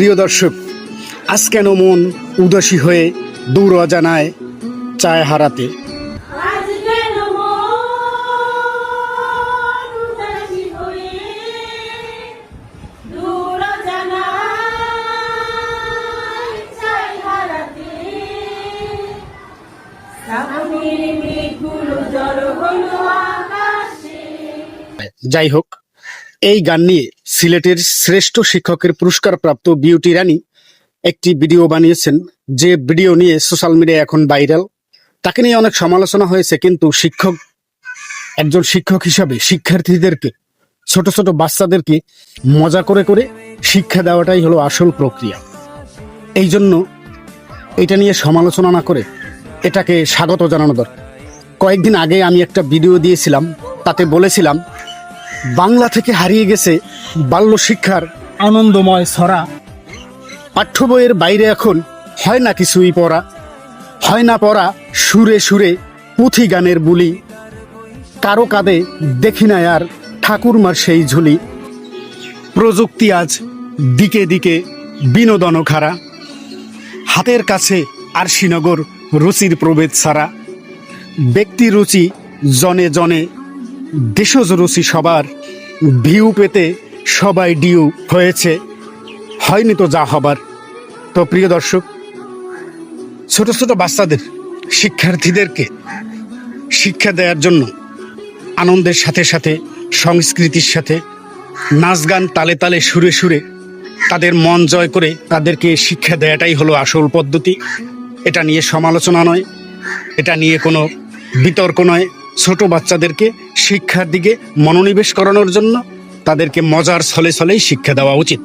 প্রিয় দর্শক, আজ কেন মন উদাসী হয়ে দূর অজানায় চায় হারাতে। যাই হোক, এই গান নিয়ে সিলেটের শ্রেষ্ঠ শিক্ষকের পুরস্কারপ্রাপ্ত বিউটি রানী একটি ভিডিও বানিয়েছেন, যে ভিডিও নিয়ে সোশ্যাল মিডিয়ায় এখন ভাইরাল। তাকে নিয়ে অনেক সমালোচনা হয়েছে, কিন্তু একজন শিক্ষক হিসাবে শিক্ষার্থীদেরকে, ছোট ছোট বাচ্চাদেরকে মজা করে করে শিক্ষা দেওয়াটাই হলো আসল প্রক্রিয়া। এই জন্য এটা নিয়ে সমালোচনা না করে এটাকে স্বাগত জানানো দরকার। কয়েকদিন আগে আমি একটা ভিডিও দিয়েছিলাম, তাতে বলেছিলাম বাংলা থেকে হারিয়ে গেছে বাল্য শিক্ষার আনন্দময় ছড়া। পাঠ্য বইয়ের বাইরে এখন হয় না কিছুই পড়া, হয় না পড়া সুরে সুরে পুঁথি গানের বুলি। কারো কাঁধে দেখি না আর ঠাকুরমার সেই ঝুলি। প্রযুক্তি আজ দিকে দিকে বিনোদন খাড়া, হাতের কাছে আরশিনগর রুচির প্রভেদ ছাড়া। ব্যক্তি রুচি জনে জনে, দেশজ রুচি সবার। ভিউ পেতে সবাই ডিউ হয়েছে, হয়নি তো যা হবার। তো প্রিয় দর্শক, ছোট ছোট বাচ্চাদের, শিক্ষার্থীদেরকে শিক্ষা দেওয়ার জন্য আনন্দের সাথে সাথে, সংস্কৃতির সাথে, নাচ গান তালে তালে সুরে সুরে তাদের মন জয় করে তাদেরকে শিক্ষা দেওয়াটাই হলো আসল পদ্ধতি। এটা নিয়ে সমালোচনা নয়, এটা নিয়ে কোনো বিতর্ক নয়। ছোট বাচ্চাদেরকে শিক্ষার দিকে মনোনিবেশ করানোর জন্য তাদেরকে মজার ছলে ছলেই শিক্ষা দেওয়া উচিত।